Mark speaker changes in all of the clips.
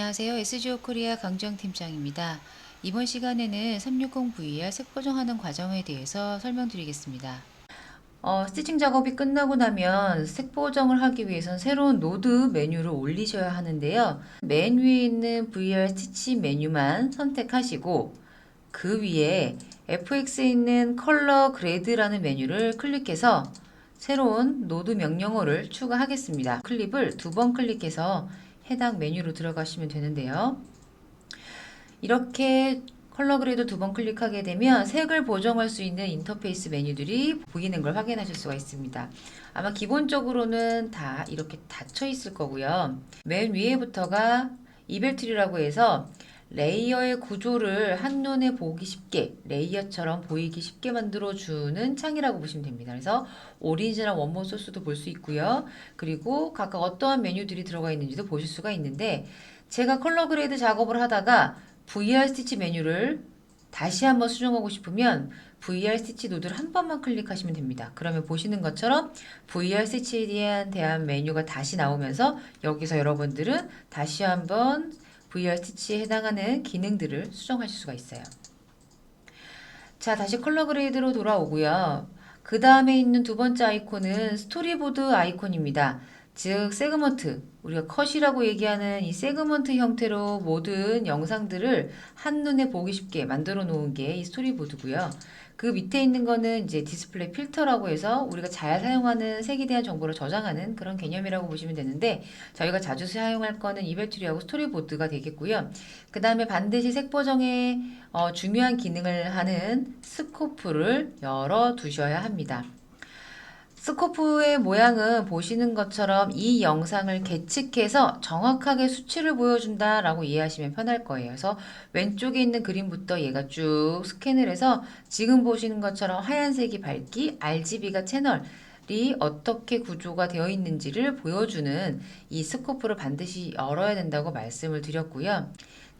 Speaker 1: 안녕하세요. SGO 코리아 강정 팀장입니다. 이번 시간에는 360VR 색 보정하는 과정에 대해서 설명드리겠습니다. 스티칭 작업이 끝나고 나면 색 보정을 하기 위해선 새로운 노드 메뉴를 올리셔야 하는데요. 맨 위에 있는 VR 스티치 메뉴만 선택하시고 그 위에 FX에 있는 컬러 그레이드라는 메뉴를 클릭해서 새로운 노드 명령어를 추가하겠습니다. 클립을 2번 클릭해서 해당 메뉴로 들어가시면 되는데요. 이렇게 컬러 그레이드 2번 클릭하게 되면 색을 보정할 수 있는 인터페이스 메뉴들이 보이는 걸 확인하실 수가 있습니다. 아마 기본적으로는 다 이렇게 닫혀 있을 거고요. 맨 위에부터가 이벨트리라고 해서 레이어의 구조를 한눈에 보기 쉽게 레이어처럼 보이기 쉽게 만들어주는 창이라고 보시면 됩니다. 그래서 오리지널 원본 소스도 볼 수 있고요. 그리고 각각 어떠한 메뉴들이 들어가 있는지도 보실 수가 있는데 제가 컬러 그레이드 작업을 하다가 VR 스티치 메뉴를 다시 한번 수정하고 싶으면 VR 스티치 노드를 한 번만 클릭하시면 됩니다. 그러면 보시는 것처럼 VR 스티치에 대한 메뉴가 다시 나오면서 여기서 여러분들은 다시 한번 VR 스티치에 해당하는 기능들을 수정하실 수가 있어요. 자, 다시 컬러 그레이드로 돌아오고요. 그 다음에 있는 두 번째 아이콘은 스토리보드 아이콘입니다. 즉 세그먼트, 우리가 컷이라고 얘기하는 이 세그먼트 형태로 모든 영상들을 한눈에 보기 쉽게 만들어 놓은 게 이 스토리보드고요. 그 밑에 있는 거는 이제 디스플레이 필터라고 해서 우리가 잘 사용하는 색에 대한 정보를 저장하는 그런 개념이라고 보시면 되는데 저희가 자주 사용할 거는 이벨트리하고 스토리보드가 되겠고요. 그 다음에 반드시 색 보정에 중요한 기능을 하는 스코프를 열어 두셔야 합니다. 스코프의 모양은 보시는 것처럼 이 영상을 계측해서 정확하게 수치를 보여준다 라고 이해하시면 편할 거예요. 그래서 왼쪽에 있는 그림부터 얘가 쭉 스캔을 해서 지금 보시는 것처럼 하얀색이 밝기, RGB가 채널이 어떻게 구조가 되어 있는지를 보여주는 이 스코프를 반드시 열어야 된다고 말씀을 드렸고요.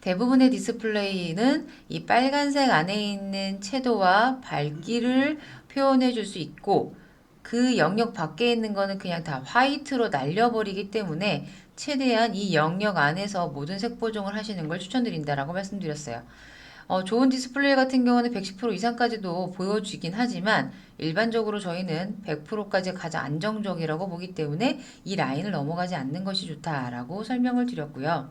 Speaker 1: 대부분의 디스플레이는 이 빨간색 안에 있는 채도와 밝기를 표현해 줄 수 있고 그 영역 밖에 있는 거는 그냥 다 화이트로 날려버리기 때문에 최대한 이 영역 안에서 모든 색 보정을 하시는 걸 추천드린다라고 말씀드렸어요. 좋은 디스플레이 같은 경우는 110% 이상까지도 보여주긴 하지만 일반적으로 저희는 100%까지 가장 안정적이라고 보기 때문에 이 라인을 넘어가지 않는 것이 좋다라고 설명을 드렸고요.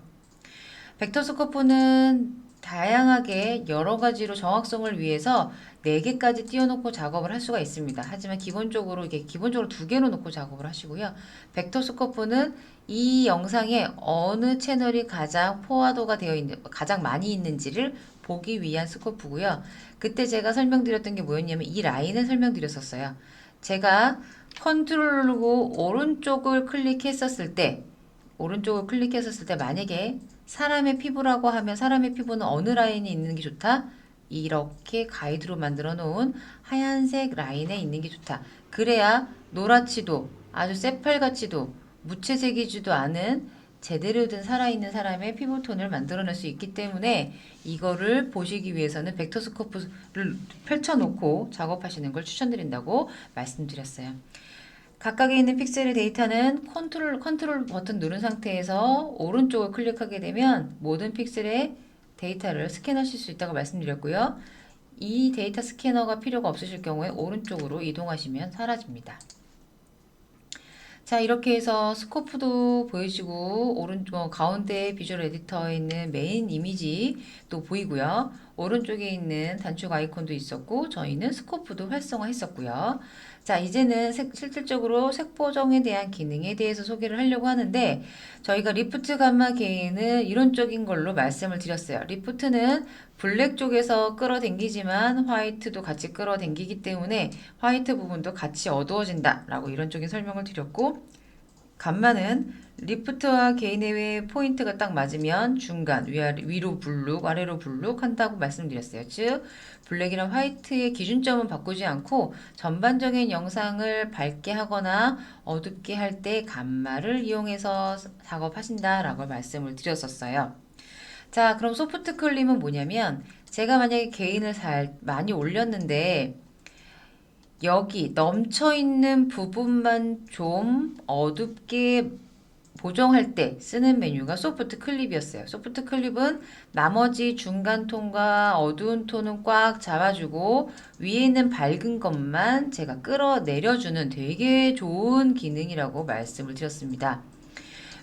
Speaker 1: 벡터 스코프는 다양하게 여러 가지로 정확성을 위해서 4개까지 띄워놓고 작업을 할 수가 있습니다. 하지만 기본적으로 이게 기본적으로 2개로 놓고 작업을 하시고요. 벡터 스코프는 이 영상에 어느 채널이 가장 포화도가 되어 있는 가장 많이 있는지를 보기 위한 스코프고요. 그때 제가 설명드렸던 게 뭐였냐면 이 라인을 설명드렸었어요. 제가 컨트롤 누르고 오른쪽을 클릭했었을 때 오른쪽을 클릭했었을 때 만약에 사람의 피부라고 하면 사람의 피부는 어느 라인에 있는 게 좋다? 이렇게 가이드로 만들어 놓은 하얀색 라인에 있는 게 좋다. 그래야 노랗지도 아주 새빨갛지도 무채색이지도 않은 제대로 된 살아있는 사람의 피부톤을 만들어낼 수 있기 때문에 이거를 보시기 위해서는 벡터스코프를 펼쳐놓고 작업하시는 걸 추천드린다고 말씀드렸어요. 각각에 있는 픽셀의 데이터는 컨트롤 버튼 누른 상태에서 오른쪽을 클릭하게 되면 모든 픽셀의 데이터를 스캔하실 수 있다고 말씀드렸고요. 이 데이터 스캐너가 필요가 없으실 경우에 오른쪽으로 이동하시면 사라집니다. 자, 이렇게 해서 스코프도 보여지고 오른쪽 가운데 비주얼 에디터에 있는 메인 이미지도 보이고요. 오른쪽에 있는 단축 아이콘도 있었고 저희는 스코프도 활성화했었고요. 자, 이제는 실질적으로 색 보정에 대한 기능에 대해서 소개를 하려고 하는데 저희가 리프트 감마 게인은 이론적인 걸로 말씀을 드렸어요. 리프트는 블랙 쪽에서 끌어당기지만 화이트도 같이 끌어당기기 때문에 화이트 부분도 같이 어두워진다 라고 이론적인 설명을 드렸고 감마는 리프트와 게인의 포인트가 딱 맞으면 중간 위로 블룩 아래로 블룩 한다고 말씀드렸어요. 즉 블랙이랑 화이트의 기준점은 바꾸지 않고 전반적인 영상을 밝게 하거나 어둡게 할 때 감마를 이용해서 작업하신다라고 말씀을 드렸었어요. 자, 그럼 소프트 클립은 뭐냐면 제가 만약에 게인을 많이 올렸는데 여기 넘쳐 있는 부분만 좀 어둡게 보정할 때 쓰는 메뉴가 소프트 클립이었어요. 소프트 클립은 나머지 중간 톤과 어두운 톤은 꽉 잡아주고 위에 있는 밝은 것만 제가 끌어내려주는 되게 좋은 기능이라고 말씀을 드렸습니다.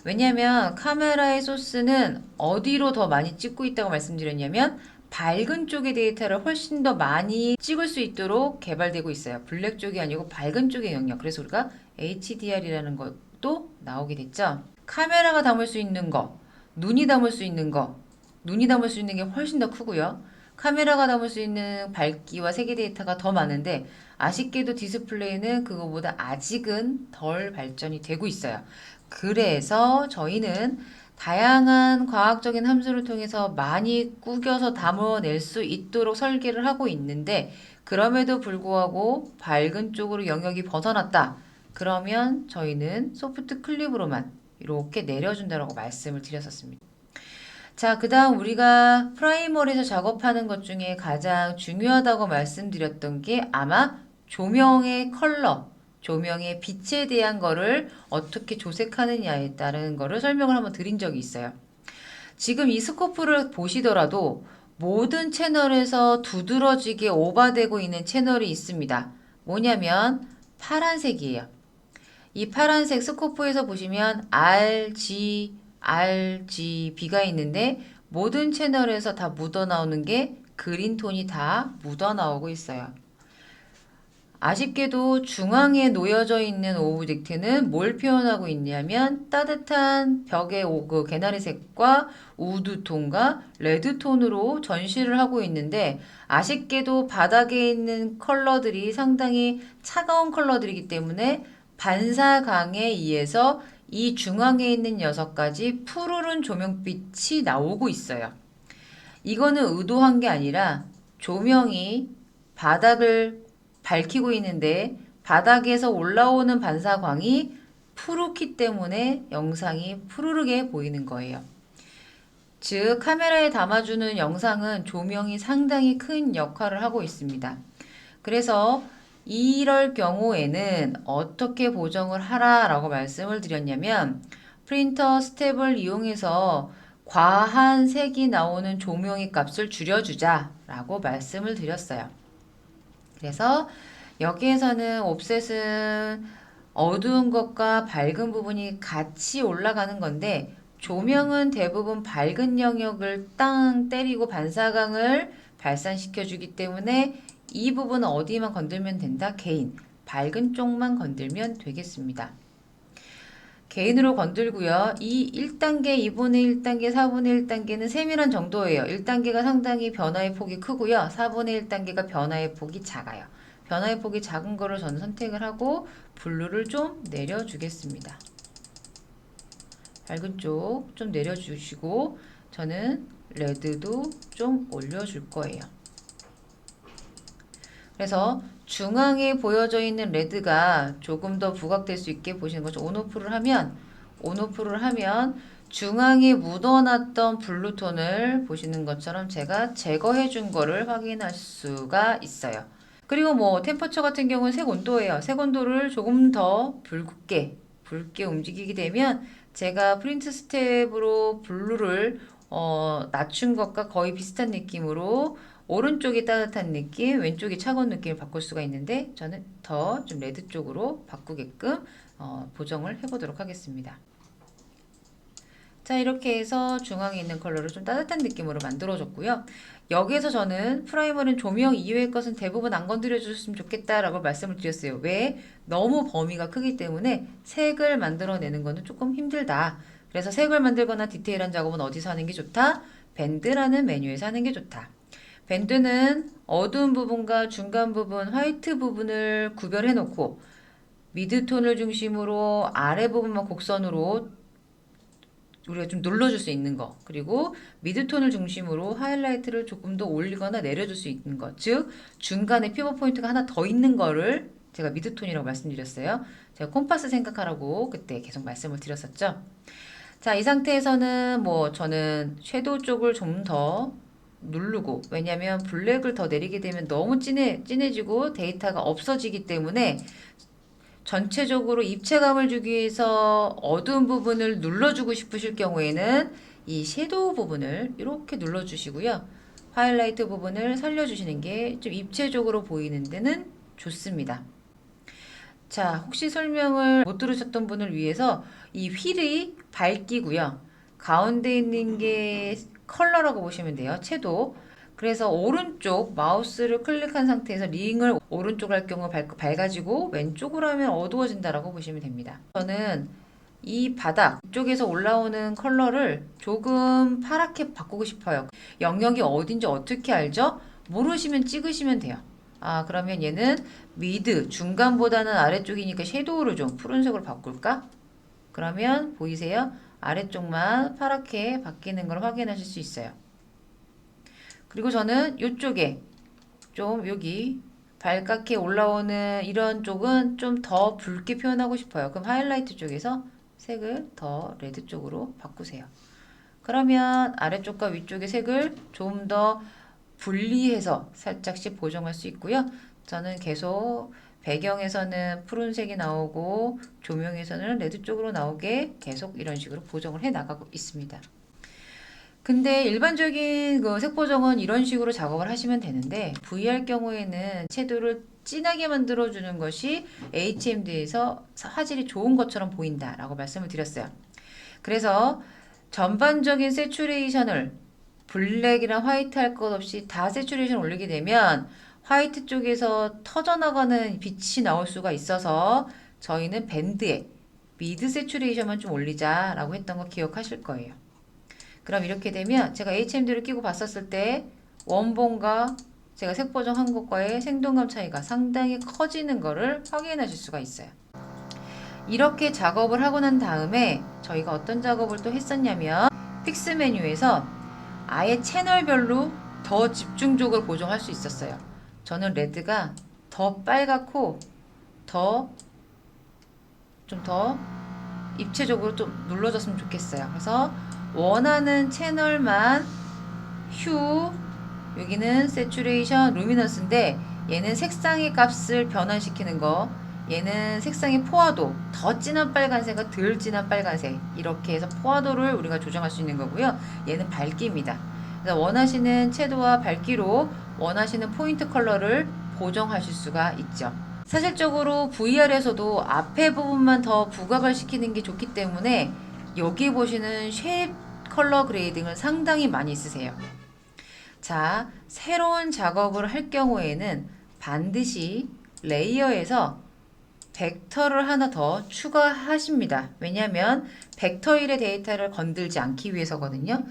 Speaker 1: 왜냐하면 카메라의 소스는 어디로 더 많이 찍고 있다고 말씀드렸냐면 밝은 쪽의 데이터를 훨씬 더 많이 찍을 수 있도록 개발되고 있어요. 블랙 쪽이 아니고 밝은 쪽의 영역. 그래서 우리가 HDR이라는 것도 나오게 됐죠. 카메라가 담을 수 있는 거, 눈이 담을 수 있는 거, 눈이 담을 수 있는 게 훨씬 더 크고요. 카메라가 담을 수 있는 밝기와 색의 데이터가 더 많은데 아쉽게도 디스플레이는 그거보다 아직은 덜 발전이 되고 있어요. 그래서 저희는 다양한 과학적인 함수를 통해서 많이 꾸겨서 담아낼 수 있도록 설계를 하고 있는데 그럼에도 불구하고 밝은 쪽으로 영역이 벗어났다. 그러면 저희는 소프트 클립으로만 이렇게 내려준다고 말씀을 드렸었습니다. 자, 그 다음 우리가 프라이머리에서 작업하는 것 중에 가장 중요하다고 말씀드렸던 게 아마 조명의 컬러, 조명의 빛에 대한 거를 어떻게 조색하느냐에 따른 거를 설명을 한번 드린 적이 있어요. 지금 이 스코프를 보시더라도 모든 채널에서 두드러지게 오버되고 있는 채널이 있습니다. 뭐냐면 파란색이에요. 이 파란색 스코프에서 보시면 RGB가 있는데 모든 채널에서 다 묻어나오는 게 그린톤이 다 묻어나오고 있어요. 아쉽게도 중앙에 놓여져 있는 오브젝트는 뭘 표현하고 있냐면 따뜻한 벽의 그 개나리 색과 우드톤과 레드톤으로 전시를 하고 있는데 아쉽게도 바닥에 있는 컬러들이 상당히 차가운 컬러들이기 때문에 반사광에 의해서 이 중앙에 있는 녀석까지 푸르른 조명빛이 나오고 있어요. 이거는 의도한 게 아니라 조명이 바닥을 밝히고 있는데 바닥에서 올라오는 반사광이 푸르기 때문에 영상이 푸르르게 보이는 거예요. 즉 카메라에 담아주는 영상은 조명이 상당히 큰 역할을 하고 있습니다. 그래서 이럴 경우에는 어떻게 보정을 하라라고 말씀을 드렸냐면 프린터 스텝을 이용해서 과한 색이 나오는 조명의 값을 줄여주자라고 말씀을 드렸어요. 그래서 여기에서는 옵셋은 어두운 것과 밝은 부분이 같이 올라가는 건데 조명은 대부분 밝은 영역을 땅 때리고 반사광을 발산시켜 주기 때문에 이 부분은 어디만 건들면 된다? 개인. 밝은 쪽만 건들면 되겠습니다. 개인으로 건들고요. 이 1단계, 2분의 1단계, 4분의 1단계는 세밀한 정도예요. 1단계가 상당히 변화의 폭이 크고요. 4분의 1단계가 변화의 폭이 작아요. 변화의 폭이 작은 거를 저는 선택을 하고 블루를 좀 내려주겠습니다. 밝은 쪽 좀 내려주시고 저는 레드도 좀 올려줄 거예요. 그래서 중앙에 보여져 있는 레드가 조금 더 부각될 수 있게 보시는 거죠. 온오프를 하면 중앙에 묻어놨던 블루톤을 보시는 것처럼 제가 제거해 준 거를 확인할 수가 있어요. 그리고 뭐 템퍼처 같은 경우는 색 온도예요. 색 온도를 조금 더 붉게 움직이게 되면 제가 프린트 스텝으로 블루를 낮춘 것과 거의 비슷한 느낌으로 오른쪽이 따뜻한 느낌, 왼쪽이 차가운 느낌을 바꿀 수가 있는데 저는 더 좀 레드 쪽으로 바꾸게끔 보정을 해보도록 하겠습니다. 자, 이렇게 해서 중앙에 있는 컬러를 좀 따뜻한 느낌으로 만들어줬고요. 여기에서 저는 프라이머는 조명 이외의 것은 대부분 안 건드려 주셨으면 좋겠다라고 말씀을 드렸어요. 왜? 너무 범위가 크기 때문에 색을 만들어내는 거는 조금 힘들다. 그래서 색을 만들거나 디테일한 작업은 어디서 하는 게 좋다? 밴드라는 메뉴에서 하는 게 좋다. 밴드는 어두운 부분과 중간 부분, 화이트 부분을 구별해 놓고 미드톤을 중심으로 아래 부분만 곡선으로 우리가 좀 눌러줄 수 있는 거, 그리고 미드톤을 중심으로 하이라이트를 조금 더 올리거나 내려줄 수 있는 것, 즉 중간에 피벗 포인트가 하나 더 있는 거를 제가 미드톤이라고 말씀드렸어요. 제가 콤파스 생각하라고 그때 계속 말씀을 드렸었죠. 자, 이 상태에서는 뭐 저는 섀도우 쪽을 좀 더 누르고, 왜냐면 블랙을 더 내리게 되면 너무 진해지고 데이터가 없어지기 때문에 전체적으로 입체감을 주기 위해서 어두운 부분을 눌러주고 싶으실 경우에는 이 섀도우 부분을 이렇게 눌러주시고요. 하이라이트 부분을 살려주시는 게 좀 입체적으로 보이는 데는 좋습니다. 자, 혹시 설명을 못 들으셨던 분을 위해서 이 휠이 밝기고요. 가운데 있는 게 컬러라고 보시면 돼요. 채도. 그래서 오른쪽 마우스를 클릭한 상태에서 링을 오른쪽 할 경우 밝아지고 왼쪽으로 하면 어두워진다라고 보시면 됩니다. 저는 이 바닥 쪽에서 올라오는 컬러를 조금 파랗게 바꾸고 싶어요. 영역이 어딘지 어떻게 알죠? 모르시면 찍으시면 돼요. 아, 그러면 얘는 미드, 중간보다는 아래쪽이니까 섀도우를 좀 푸른색으로 바꿀까? 그러면 보이세요? 아래쪽만 파랗게 바뀌는 걸 확인하실 수 있어요. 그리고 저는 이쪽에 좀 여기 밝게 올라오는 이런 쪽은 좀 더 붉게 표현하고 싶어요. 그럼 하이라이트 쪽에서 색을 더 레드 쪽으로 바꾸세요. 그러면 아래쪽과 위쪽의 색을 좀 더 분리해서 살짝씩 보정할 수 있고요. 저는 계속 배경에서는 푸른색이 나오고 조명에서는 레드 쪽으로 나오게 계속 이런 식으로 보정을 해 나가고 있습니다. 근데 일반적인 그 색 보정은 이런 식으로 작업을 하시면 되는데 VR 경우에는 채도를 진하게 만들어주는 것이 HMD에서 화질이 좋은 것처럼 보인다라고 말씀을 드렸어요. 그래서 전반적인 세츄레이션을 블랙이랑 화이트 할 것 없이 다 세츄레이션 올리게 되면 화이트 쪽에서 터져나가는 빛이 나올 수가 있어서 저희는 밴드에 미드 세츄레이션만 좀 올리자라고 했던 거 기억하실 거예요. 그럼 이렇게 되면 제가 HMD를 끼고 봤었을 때 원본과 제가 색 보정한 것과의 생동감 차이가 상당히 커지는 거를 확인하실 수가 있어요. 이렇게 작업을 하고 난 다음에 저희가 어떤 작업을 또 했었냐면 픽스 메뉴에서 아예 채널별로 더 집중적으로 보정할 수 있었어요. 저는 레드가 더 빨갛고 좀 더 입체적으로 좀 눌러졌으면 좋겠어요. 그래서 원하는 채널만 휴, 여기는 세츄레이션, 루미너스인데 얘는 색상의 값을 변환시키는 거, 얘는 색상의 포화도, 더 진한 빨간색과 덜 진한 빨간색, 이렇게 해서 포화도를 우리가 조정할 수 있는 거고요. 얘는 밝기입니다. 그래서 원하시는 채도와 밝기로 원하시는 포인트 컬러를 보정하실 수가 있죠. 사실적으로 VR에서도 앞에 부분만 더 부각을 시키는 게 좋기 때문에 여기 보시는 쉐입 컬러 그레이딩을 상당히 많이 쓰세요. 자, 새로운 작업을 할 경우에는 반드시 레이어에서 벡터를 하나 더 추가하십니다. 왜냐하면 벡터1의 데이터를 건들지 않기 위해서거든요.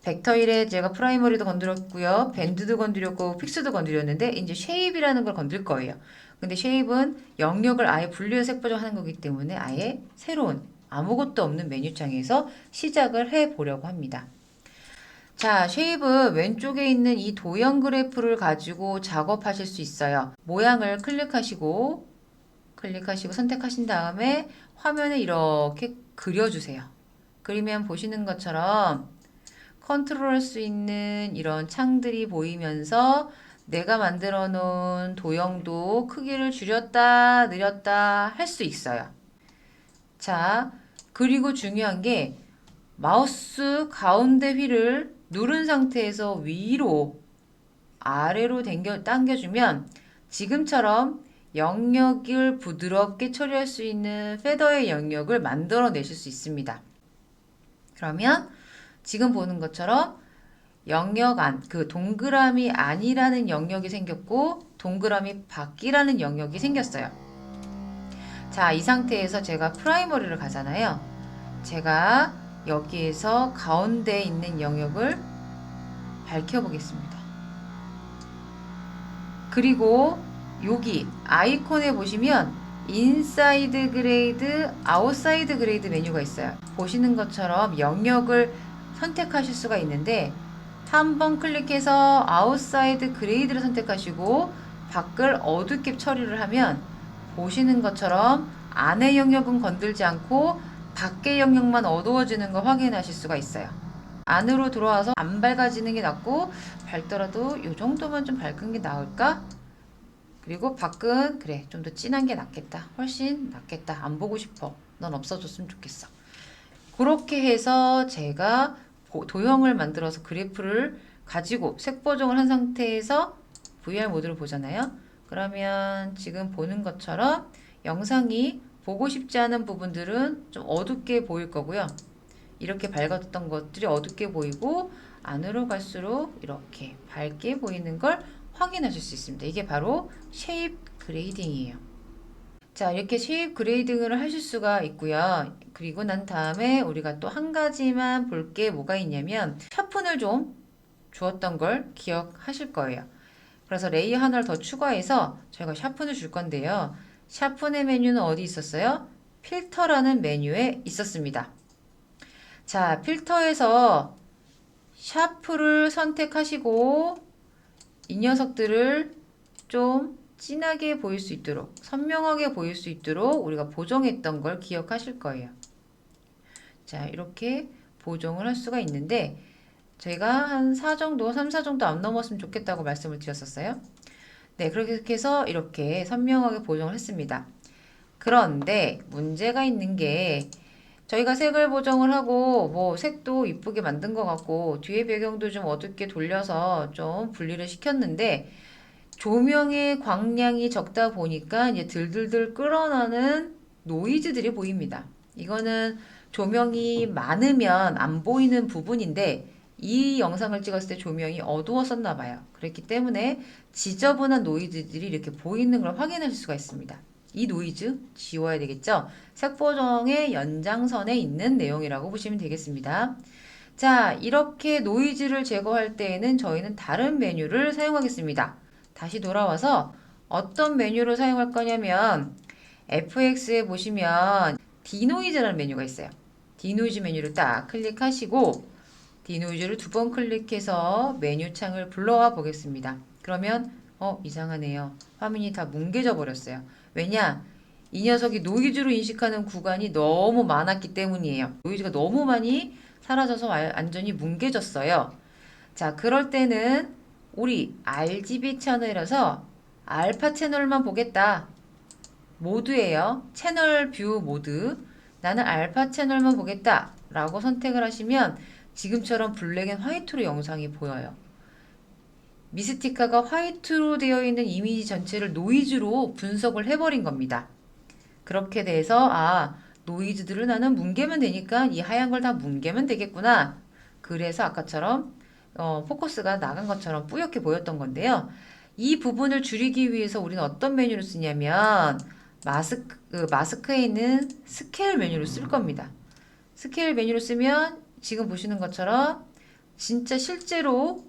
Speaker 1: 벡터1에 제가 프라이머리도 건드렸고요. 밴드도 건드렸고 픽스도 건드렸는데 이제 쉐입이라는 걸 건들 거예요. 근데 쉐입은 영역을 아예 분리해서 색 보정하는 거기 때문에 아예 새로운 아무것도 없는 메뉴창에서 시작을 해 보려고 합니다. 자, 쉐입은 왼쪽에 있는 이 도형 그래프를 가지고 작업하실 수 있어요. 모양을 클릭하시고 선택하신 다음에 화면에 이렇게 그려주세요. 그리면 보시는 것처럼 컨트롤할 수 있는 이런 창들이 보이면서 내가 만들어 놓은 도형도 크기를 줄였다 늘렸다 할 수 있어요. 자, 그리고 중요한 게 마우스 가운데 휠을 누른 상태에서 위로 아래로 당겨주면 지금처럼 영역을 부드럽게 처리할 수 있는 페더의 영역을 만들어 내실 수 있습니다. 그러면 지금 보는 것처럼 영역 그 동그라미 안이라는 영역이 생겼고 동그라미 밖이라는 영역이 생겼어요. 자, 이 상태에서 제가 프라이머리를 가잖아요. 제가 여기에서 가운데 있는 영역을 밝혀보겠습니다. 그리고 여기 아이콘에 보시면 인사이드 그레이드, 아웃사이드 그레이드 메뉴가 있어요. 보시는 것처럼 영역을 선택하실 수가 있는데 한 번 클릭해서 아웃사이드 그레이드를 선택하시고 밖을 어둡게 처리를 하면 보시는 것처럼 안의 영역은 건들지 않고 밖의 영역만 어두워지는 거 확인하실 수가 있어요. 안으로 들어와서 안 밝아지는 게 낫고 밝더라도 이 정도만 좀 밝은 게 나을까? 그리고 밖은 그래 좀 더 진한 게 낫겠다. 훨씬 낫겠다. 안 보고 싶어. 넌 없어졌으면 좋겠어. 그렇게 해서 제가 도형을 만들어서 그래프를 가지고 색 보정을 한 상태에서 VR 모드를 보잖아요. 그러면 지금 보는 것처럼 영상이 보고 싶지 않은 부분들은 좀 어둡게 보일 거고요. 이렇게 밝았던 것들이 어둡게 보이고 안으로 갈수록 이렇게 밝게 보이는 걸 확인하실 수 있습니다. 이게 바로 쉐입 그레이딩이에요. 자, 이렇게 쉐입 그레이딩을 하실 수가 있고요. 그리고 난 다음에 우리가 또 한 가지만 볼 게 뭐가 있냐면 샤픈을 좀 주었던 걸 기억하실 거예요. 그래서 레이어 하나를 더 추가해서 저희가 샤픈을 줄 건데요. 샤픈의 메뉴는 어디 있었어요? 필터라는 메뉴에 있었습니다. 자, 필터에서 샤프를 선택하시고 이 녀석들을 좀 진하게 보일 수 있도록, 선명하게 보일 수 있도록 우리가 보정했던 걸 기억하실 거예요. 자, 이렇게 보정을 할 수가 있는데 저희가 한 4 정도, 3, 4 정도 안 넘었으면 좋겠다고 말씀을 드렸었어요. 네, 그렇게 해서 이렇게 선명하게 보정을 했습니다. 그런데 문제가 있는 게 저희가 색을 보정을 하고 뭐 색도 이쁘게 만든 것 같고 뒤에 배경도 좀 어둡게 돌려서 좀 분리를 시켰는데 조명의 광량이 적다 보니까 이제 들들들 끌어나는 노이즈들이 보입니다. 이거는 조명이 많으면 안 보이는 부분인데 이 영상을 찍었을 때 조명이 어두웠었나 봐요. 그렇기 때문에 지저분한 노이즈들이 이렇게 보이는 걸 확인하실 수가 있습니다. 이 노이즈 지워야 되겠죠? 색 보정의 연장선에 있는 내용이라고 보시면 되겠습니다. 자, 이렇게 노이즈를 제거할 때에는 저희는 다른 메뉴를 사용하겠습니다. 다시 돌아와서 어떤 메뉴를 사용할 거냐면 FX에 보시면 디노이즈라는 메뉴가 있어요. 디노이즈 메뉴를 딱 클릭하시고 디노이즈를 2번 클릭해서 메뉴 창을 불러와 보겠습니다. 그러면 이상하네요. 화면이 다 뭉개져 버렸어요. 왜냐? 이 녀석이 노이즈로 인식하는 구간이 너무 많았기 때문이에요. 노이즈가 너무 많이 사라져서 완전히 뭉개졌어요. 자, 그럴 때는 우리 RGB 채널이라서 알파 채널만 보겠다. 모드예요. 채널 뷰 모드. 나는 알파 채널만 보겠다. 라고 선택을 하시면 지금처럼 블랙 앤 화이트로 영상이 보여요. 미스티카가 화이트로 되어 있는 이미지 전체를 노이즈로 분석을 해버린 겁니다. 그렇게 돼서 노이즈들을 나는 뭉개면 되니까 이 하얀 걸 다 뭉개면 되겠구나. 그래서 아까처럼 포커스가 나간 것처럼 뿌옇게 보였던 건데요. 이 부분을 줄이기 위해서 우리는 어떤 메뉴를 쓰냐면 마스크에 있는 스케일 메뉴를 쓸 겁니다. 스케일 메뉴를 쓰면 지금 보시는 것처럼 진짜 실제로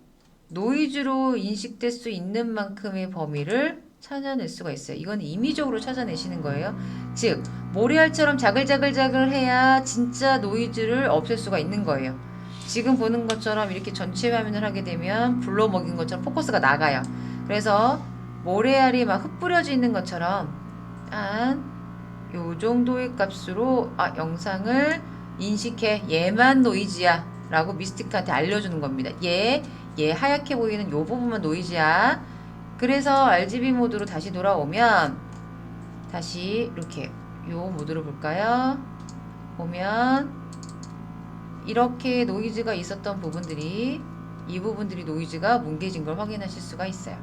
Speaker 1: 노이즈로 인식될 수 있는 만큼의 범위를 찾아낼 수가 있어요. 이건 임의적으로 찾아내시는 거예요. 즉 모래알처럼 자글자글자글 해야 진짜 노이즈를 없앨 수가 있는 거예요. 지금 보는 것처럼 이렇게 전체 화면을 하게 되면 불러 먹인 것처럼 포커스가 나가요. 그래서 모래알이 막 흩뿌려져 있는 것처럼 한 요 정도의 값으로 영상을 인식해. 얘만 노이즈야 라고 미스틱한테 알려주는 겁니다. 얘 하얗게 보이는 요 부분만 노이즈야. 그래서 RGB 모드로 다시 돌아오면 다시 이렇게 요 모드로 볼까요? 보면 이렇게 노이즈가 있었던 부분들이 이 부분들이 노이즈가 뭉개진 걸 확인하실 수가 있어요.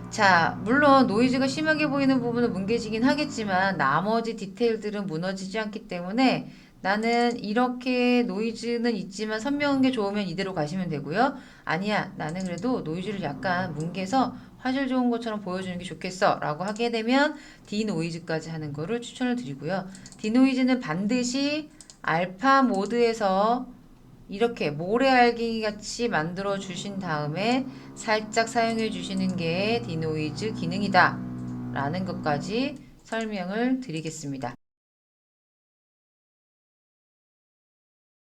Speaker 1: 자, 물론 노이즈가 심하게 보이는 부분은 뭉개지긴 하겠지만 나머지 디테일들은 무너지지 않기 때문에 나는 이렇게 노이즈는 있지만 선명한 게 좋으면 이대로 가시면 되고요. 아니야, 나는 그래도 노이즈를 약간 뭉개서 화질 좋은 것처럼 보여주는 게 좋겠어 라고 하게 되면 디노이즈까지 하는 거를 추천을 드리고요. 디노이즈는 반드시 알파 모드에서 이렇게 모래알갱이 같이 만들어 주신 다음에 살짝 사용해 주시는 게 디노이즈 기능이다 라는 것까지 설명을 드리겠습니다.